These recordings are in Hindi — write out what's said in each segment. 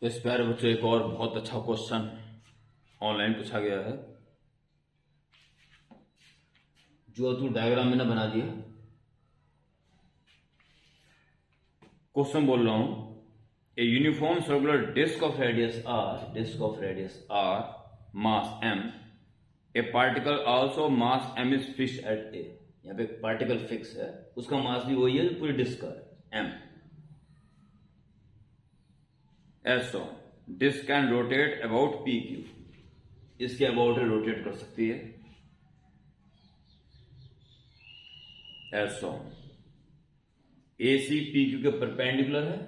इस प्यारे बच्चों एक और बहुत अच्छा क्वेश्चन ऑनलाइन पूछा गया है जो तू डायग्राम में ना बना दिया। क्वेश्चन बोल रहा हूं, a uniform circular disc of radius R mass m, a particle also mass m is fixed at a। यहां पे पार्टिकल फिक्स है, उसका मास भी वही है जो पूरी डिस्क का है m। As so disc can rotate about pq, इसके अबाउट रोटेट कर सकती है एज सो। AC PQ के परपेंडिकुलर है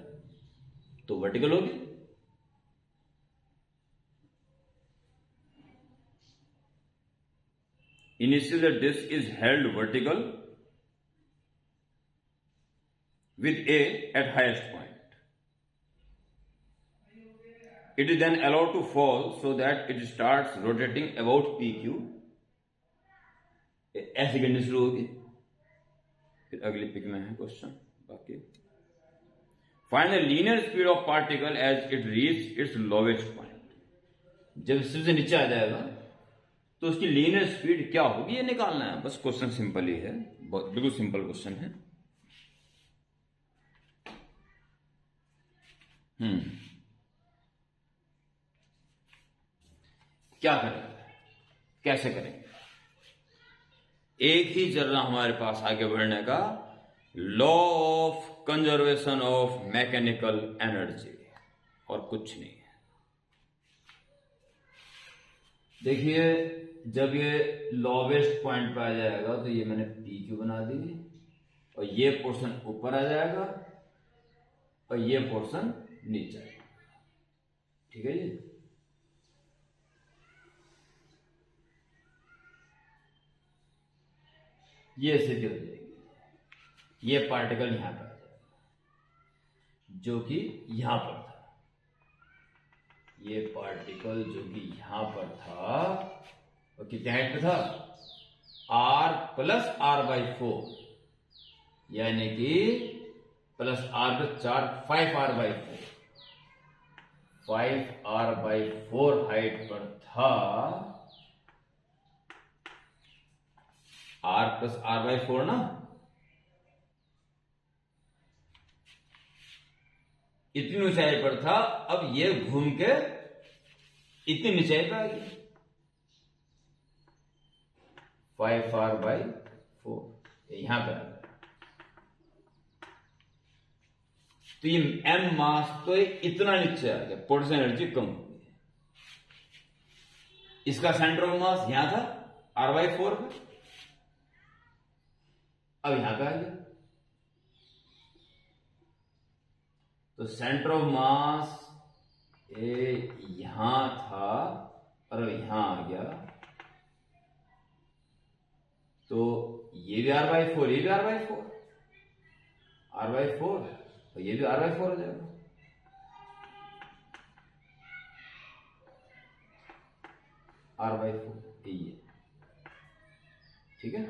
तो वर्टिकल होगी, initially the disk is held vertical with A at highest point. It is then allowed to fall so that it starts rotating about PQ। ऐसी कंडीशन शुरू होगी। फिर अगली पिक में है क्वेश्चन बाकी। Find the linear speed of particle as it reach its lowest point. जब सबसे नीचे आ जाएगा तो उसकी लीनियर स्पीड क्या होगी ये निकालना है। बस क्वेश्चन सिंपल ही है, बिल्कुल सिंपल क्वेश्चन है। क्या करेंगे, कैसे करेंगे? एक ही जर्रा हमारे पास आगे बढ़ने का, law of conservation of mechanical energy, और कुछ नहीं है। देखिए जब ये लोवेस्ट पॉइंट पे आ जाएगा तो ये मैंने PQ बना दी और ये पोर्शन ऊपर आ जाएगा और ये पोर्शन नीचे आएगा। ठीक है जी। ये स्थिति हो जाएगी, ये पार्टिकल यहां पर आ जाएगा जो कि यहां पर था, ये पार्टिकल जो कि यहां पर था और कितने हाइट पे था, R प्लस R/4, यानी कि प्लस R पे 4, 5R/4, 5R/4 हाइट पर था। R प्लस R/4 ना, इतनी ऊंचाई पर था। अब ये घूम के इतनी ऊंचाई पे आ गई, 5R/4 यहां पे आ गया। तो ये m मास तो इतना नीचे आ गया, पोटेंशियल एनर्जी कम हो गई। इसका सेंटर ऑफ मास यहां था R/4 पे, अब यहां पे आ गया। तो सेंटर ऑफ मास यहां था और अब यहां आ गया, तो ये भी R/4, ये भी R/4, R/4 और ये भी R/4 हो जाएगा। R/4 ये, ठीक है।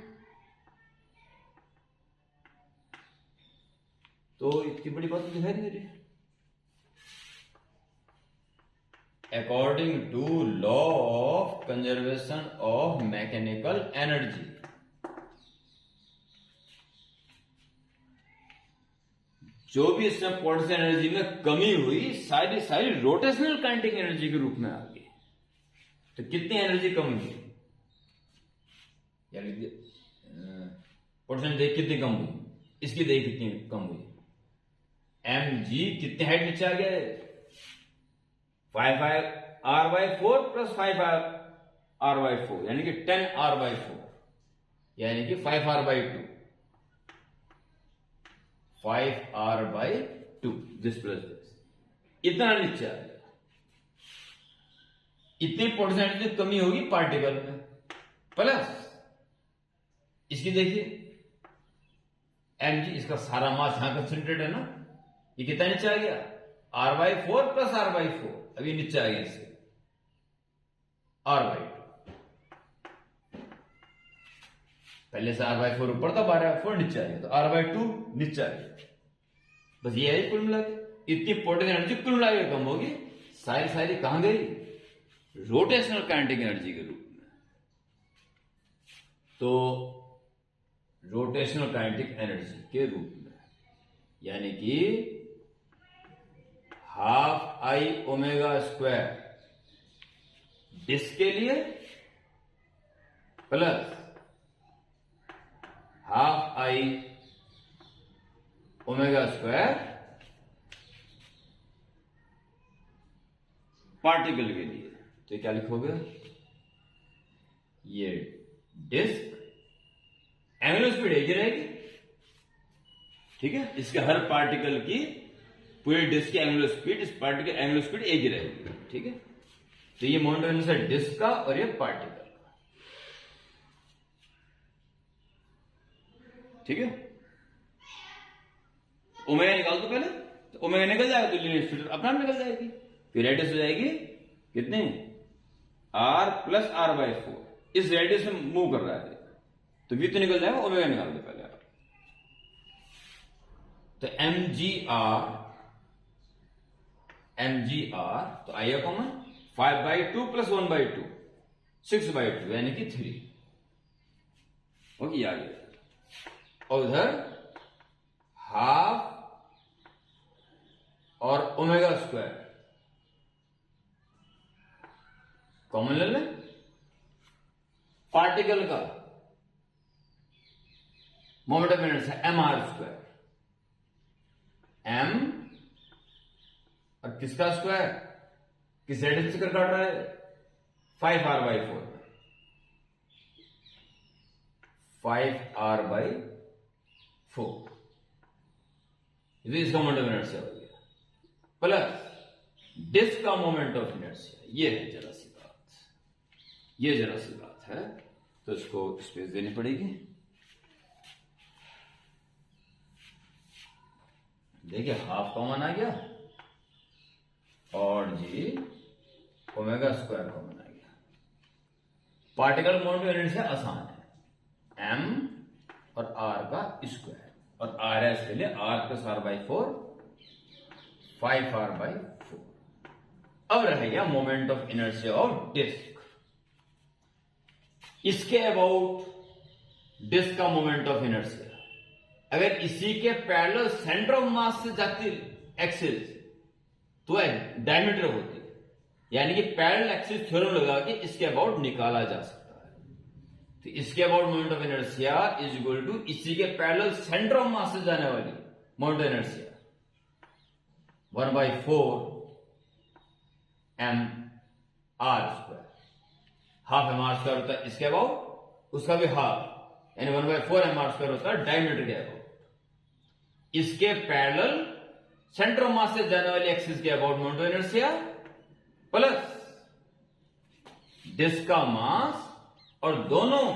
तो इतनी बड़ी बात तो दिखाई नहीं दे रही। According to law of conservation of mechanical energy, जो भी इसमें पोटेंशियल एनर्जी में कमी हुई सारी रोटेशनल काइनेटिक एनर्जी के रूप में आ गई। तो कितनी एनर्जी कम हुई, यानी पोटेंशियल देख कितनी कम हुई, इसकी देख कितनी कम हुई, mg कितने हाइट नीचे आ गया, 5R/4 प्लस 5R/4 यानी कि 10R/4, यानी कि 5R/2, 5R/2 this plus this, इतना नीचे आ गया। इतनी पोटेंशियल एनर्जी कमी होगी पार्टिकल में, प्लस इसकी देखिए mg, इसका सारा मास यहां कंसेंट्रेट है ना, ये कितना नीचे आ गया, R/4 प्लस R/4, अभी नीचे आ गया इससे R/2। पहले से R/4 ऊपर था, R/4 नीचे आ गया, तो R/2 नीचे आ गया। बस ये है कुल मिला के, इतनी पोटेंशियल एनर्जी कुल मिला के कम होगी सारी कहां गई? रोटेशनल काइनेटिक एनर्जी के रूप में। तो रोटेशनल काइनेटिक एनर्जी के रूप में, यानी कि half I omega square disc के लिए plus half I omega square particle के लिए। तो क्या लिखोगे? ये डिस्क एंगुलर स्पीड एक ही रहेगी, ठीक है। इसके हर पार्टिकल की, पूरे डिस्क की एंगुलर स्पीड, इस पार्टिकल एंगुलर स्पीड एक ही रहेगी, ठीक है। तो ये मोमेंट ऑफ इनर्शिया डिस्क का और ये पार्टिकल का, ठीक है। ओमेगा निकाल दो पहले, तो ओमेगा निकल जाएगा तो लीनियर स्पीड अपना निकल जाएगी। फिर रेडियस हो जाएगी कितने? r plus R by 4। इस रेडियस में मूव कर रहा है तो v तो निकल जाएगा, ओमेगा निकाल दो पहले आप। तो mgr तो आइए कॉमन 5/2 प्लस 1/2 6/2 यानी कि 3। ओके, आ गया। और उधर हाफ और ओमेगा स्क्वायर कॉमन ले लें। पार्टिकल का moment of inertia M R square, M और किसका स्क्वायर, किस रेडियस से काट रहा है? 5r/4, 5r/4। इसका मोमेंट ऑफ इनर्शिया हो गया, प्लस डिस्क का मोमेंट ऑफ इनर्शिया। ये है जरा सी बात, ये जरा सी बात है, तो इसको स्पेस देनी पड़ेगी। देखिए हाफ कॉमन आ गया और जी ओमेगा स्क्वायर कॉमन आ गया। पार्टिकल मोमेंट ऑफ इनर्शिया आसान है, एम और आर का स्क्वायर, और आर है इसके लिए r प्लस r/4, 5r/4। अब रह गया moment of inertia of disc. इसके अबाउट डिस्क का मोमेंट ऑफ इनर्शिया, अगर इसी के पैरेलल सेंटर ऑफ मास से जाती एक्सिस तो डायमीटर होती है, यानी कि पैरेलल एक्सिस थ्योरम लगा के इसके अबाउट निकाला जा सकता है। तो इसके about moment of inertia is equal to इसी के पैरेलल सेंटर ऑफ मास से जाने वाली moment of inertia 1/4 mr²। Half mr² होता है इसके अबाउट, उसका भी हाफ, यानी 1/4 mr² होता है डायमीटर के अबाउट। इसके पैरेलल सेंटर ऑफ मास से जाने वाली एक्सिस के about moment of inertia plus disc का मास और दोनों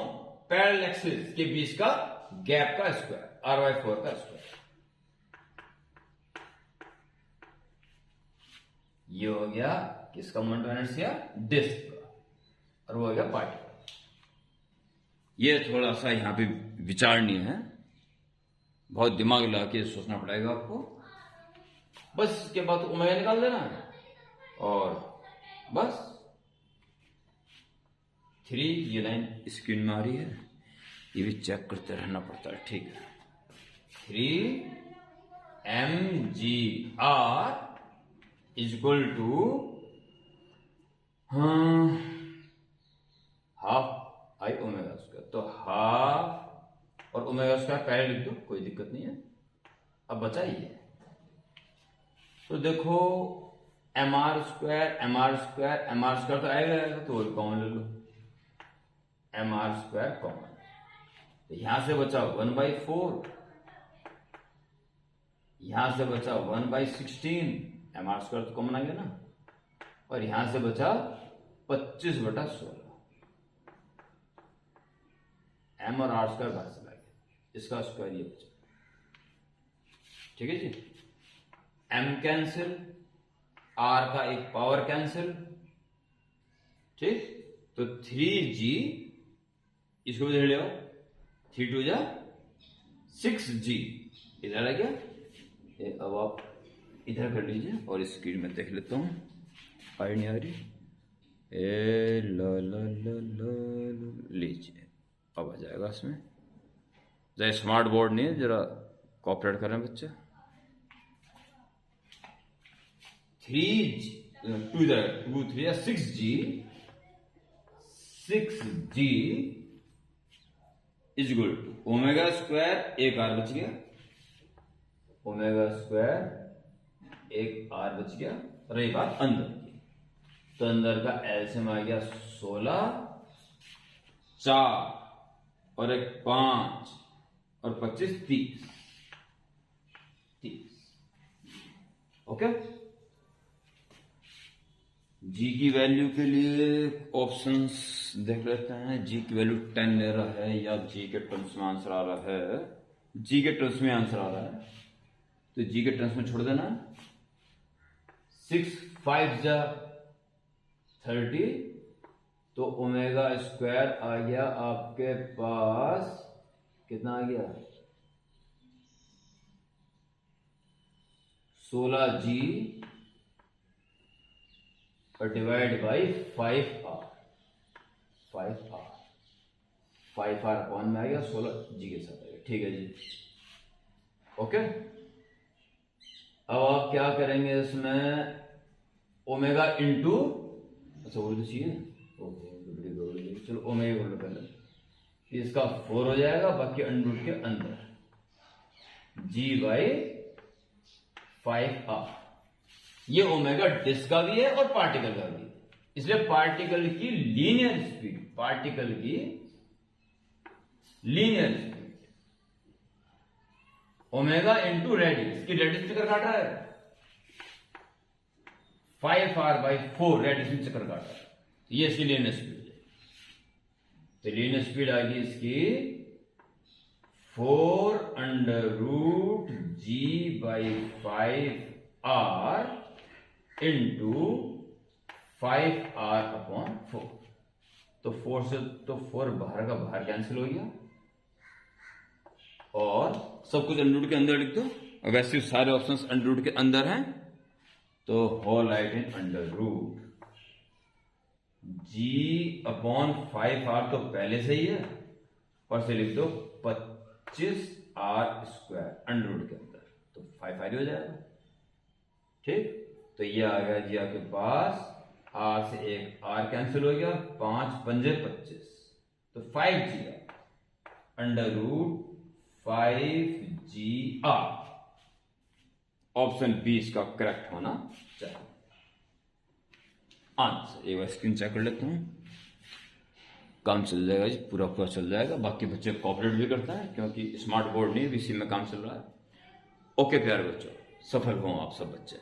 पैरेलल एक्सिस के बीच का गैप का स्क्वायर, r/4 का स्क्वायर। ये हो गया किसका मोमेंट ऑफ इनर्शिया? डिस्क का, और वो हो गया पार्टिकल। ये थोड़ा सा यहां पे विचारणीय है, बहुत दिमाग लगा के सोचना पड़ेगा आपको। बस इसके बाद ओमेगा निकाल देना है और बस 3। ये लाइन स्क्रीन में आ रही है, ये भी चेक करते रहना पड़ता है, ठीक है। 3mgr is equal to half I omega square. तो हाफ और ओमेगा स्क्वायर पहले लिख दो, कोई दिक्कत नहीं है। अब बचाइए, तो देखो mr² तो आएगा, तो वो कॉमन ले लो, mr² कॉमन। तो यहां से बचा 1/4, यहां से बचा 1/16, mr² तो कॉमन आ गया ना, और यहां से बचा 25/16। m और r² बाहर चला गया, इसका स्क्वायर ये बचा, ठीक है जी। m कैंसिल, r का एक पावर कैंसिल, ठीक। तो 3g इसको भी इधर ले आओ, 3 2 जा 6g इधर आ गया। अब आप इधर कर लीजिए और स्क्रीन में देख लेता हूं। आई नहीं आ रही, ए लीजिए अब आ जाएगा इसमें। जरा स्मार्ट बोर्ड नहीं है, जरा कॉपरेट करें बच्चे। 6G is equal to omega square, एक आर बच गया, ओमेगा स्क्वायर एक आर बच गया। रही बात अंदर की, तो अंदर का एलसीएम आ गया 16, 4 और एक 5 और 25, 30। ओके, जी की वैल्यू के लिए ऑप्शंस देख लेते हैं। जी की वैल्यू 10 ले रहा है या जी के टर्म्स में आंसर आ रहा है? जी के टर्म्स में आंसर आ रहा है, तो जी के टर्म्स में छोड़ देना। 6 5 जा 30, तो ओमेगा स्क्वायर आ गया आपके पास, कितना आ गया? 16G और divide by 5R, 5R upon में आ गया 16G के साथ आ गया। ठीक है जी, ओके। अब आप क्या करेंगे इसमें? ओमेगा इंटू, अच्छा वो तो चाहिए, चलो ओमेगा कर लो पहले, इसका 4 हो जाएगा, बाकी अंडर के अंदर G बाई 5R। ये ओमेगा डिस्क का भी है और पार्टिकल का भी है, इसलिए पार्टिकल की linear speed, omega into radius, की रेडियस चक्कर काट रहा है, 5R बाई 4 रेडियस में चक्कर काट रहा है, ये इसकी लीनियर स्पीड है। तो लीनियर स्पीड आ गई इसकी 4 under root G by 5R into 5R upon 4। तो 4 से तो 4 बाहर का बाहर कैंसिल हो गया, और सब कुछ अंडर रूट के अंदर लिख दो। वैसे सारे ऑप्शंस अंडर रूट के अंदर हैं, तो whole write in under root G upon 5R तो पहले से ही है, और से लिख दो 25R स्क्वायर अंडर रूट के अंदर, तो 5R हो जाएगा। ठीक, तो ये आ गया जी आपके पास, R से एक R कैंसिल हो गया, 5 पंजे 25, तो 5G under root 5GR। Option B इसका करेक्ट होना चाहिए आंसर। एक बार स्क्रीन चेक कर लेता हूं, काम चल जाएगा जी, पूरा पूरा चल जाएगा। बाकी बच्चे कोऑपरेट भी करता है, क्योंकि स्मार्ट बोर्ड नहीं, इसी में काम चल रहा है। ओके प्यारे बच्चों, सफल हो आप सब बच्चे।